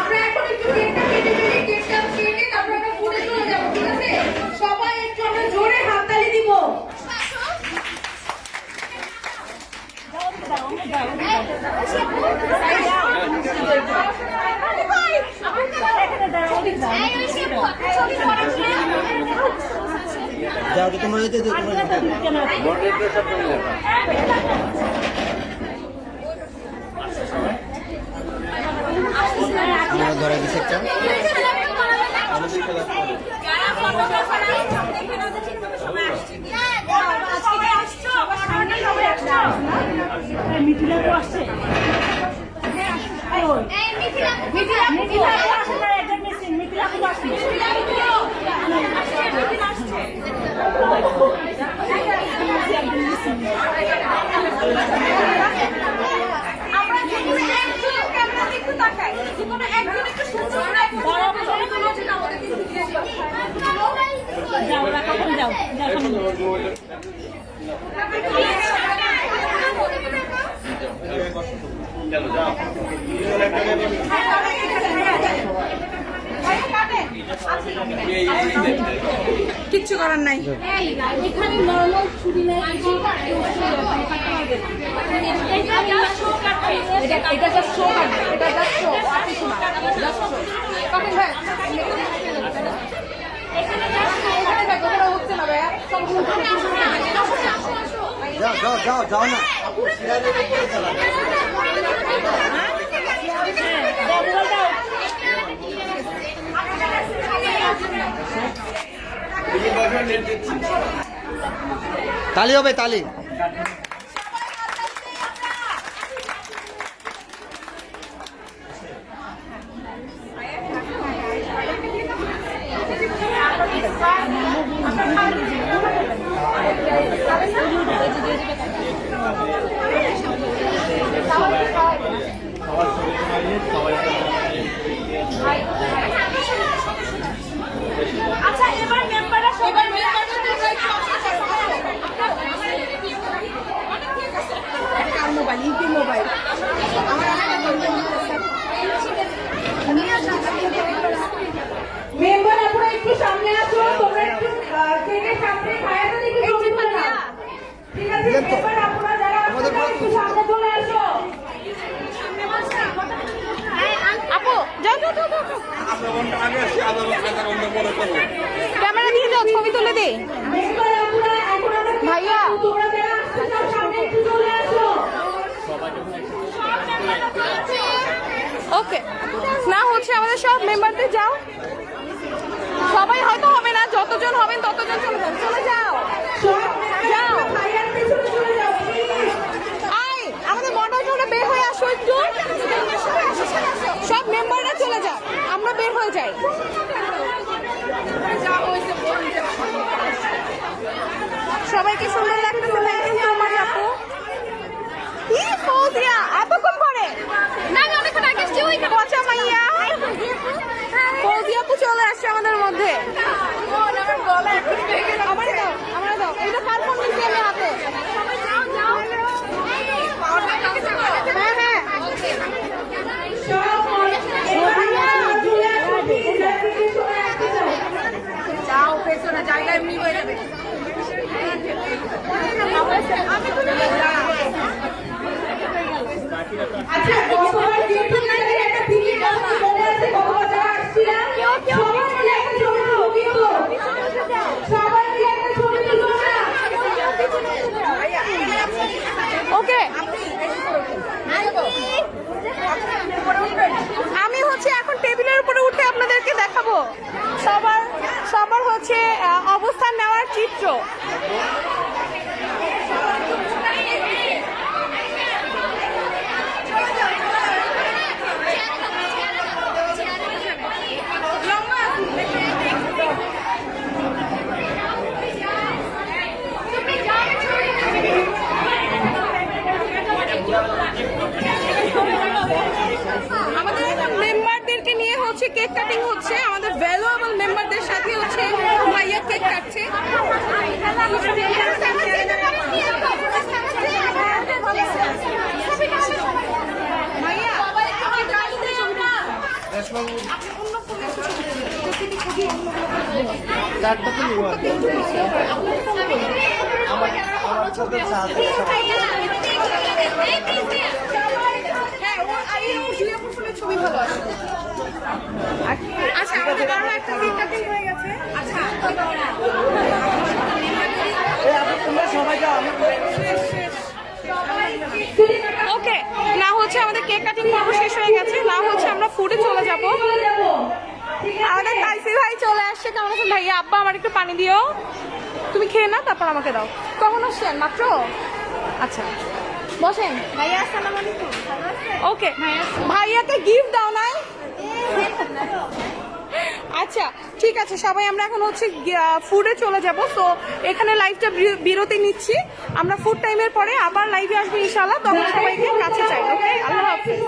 আমরা এখন একটু কেকটা কেটে দিই, কেকটা কেটে আমরা একটা ঘুরে চলে যাবো, ঠিক আছে? সবাই একটু আমরা জোরে হাততালি দিব। যাও তো তোমরা যেতে আমরা ধরে দিচ্ছি একটা কিচ্ছু করার নাই। এখানে নরমাল ছুরি নেই, এটা জাস্ট শো কাটবে, এটা জাস্ট শো আর কিছু না। জাস্ট শো কাটেন ভাই। এখানে দেখো ওটা হচ্ছে না ভাইয়া। যাও না তালি হবে তালি। আচ্ছা এবার মেম্বাররা সবাই মোবাইল ইউপি মোবাইল মেম্বার আপনারা একটু সামনে আসো, তোমরা একটু কেকের সামনে খায়াটা দিকে জড়িয়ে পড়ো। ঠিক আছে, মেম্বার আপনারা যারা আসছেন একটু সামনে চলে আসো। আপু যাও ক্যামেরা দিয়ে যাও, ছবি তুলে দে। মেম্বার আপনারা এখন আমরা ভাইয়া তোমরা যারা আসছেন সামনে একটু চলে আসো। ওকে না হচ্ছে আমাদের সব মেম্বারদের যাও। সবাই হয়তো হবে না, যতজন হবেন ততজন চলে যাও। যাও ভাইয়ার পেছনে চলে যাও প্লিজ। আই আমাদের মডারেটররা বের হয়ে আসো একটু। সব মেম্বাররা চলে যাও, আমরা বের হয়ে যাই। সবাইকে সুন্দর লাগতেছে, থ্যাংক ইউ সো মাচ আপু। কি ফৌজিয়া এতক্ষণ পরে? না আমি অনেকক্ষণ আগে এসেছি। ওই পচা মাইয়া ফৌজিয়া আপু চলে আসে। আসছে আমাদের মধ্যে। আমার দাও, আমার দাও। এটা কার ফোন নিচ্ছি আমি হাতে? হ্যাঁ হ্যাঁ। যাও পেছনে জায়গা এমনি হয়ে যাবে। আচ্ছা গতবার যেহেতু একটা দিনের কথা মনে আছে, গতবার যারা আসছিলাম সবাই মিলে একটা ছবি তুলবো। সবাই মিলে একটা ছবি তুলবো না? ওকে, আমি হচ্ছে এখন টেবিলের উপরে উঠে আপনাদেরকে দেখাবো সবার সবার হচ্ছে অবস্থান নেওয়ার চিত্র। আমাদের মেম্বারদেরকে নিয়ে হচ্ছে কেক কাটিং হচ্ছে, আমাদের ভ্যালুয়েবল মেম্বারদের সাথে হচ্ছে ভাইয়া কেক কাটছে। ছবি ভালো আসে। আচ্ছা আমাদের আরো একটা কেক কাটিং হয়ে গেছে। আচ্ছা ওকে, না হচ্ছে আমাদের কেক কাটিং পর্ব শেষ হয়ে গেছে, না হচ্ছে আমরা ফুডে চলে যাবো। আমাদের তাইসি ভাই চলে আসছে। কেমন আছেন ভাইয়া? আব্বা আমার একটু পানি দিও। তুমি খেয়ে না, তারপর আমাকে দাও। কখন আসছেন? মাত্র? আচ্ছা বসেন। ভাইয়া আসসালামু আলাইকুম। ওকে, ভাইয়াকে গিফট দাও নাই? আচ্ছা ঠিক আছে, সবাই আমরা এখন হচ্ছে ফুডে চলে যাব। তো এখানে লাইভটা বিরতি নিচ্ছি, আমরা ফুড টাইমের পরে আবার লাইভে আসবো ইনশাআল্লাহ। তখন সবাইকে কাছে চাই। ওকে, আল্লাহ হাফেজ।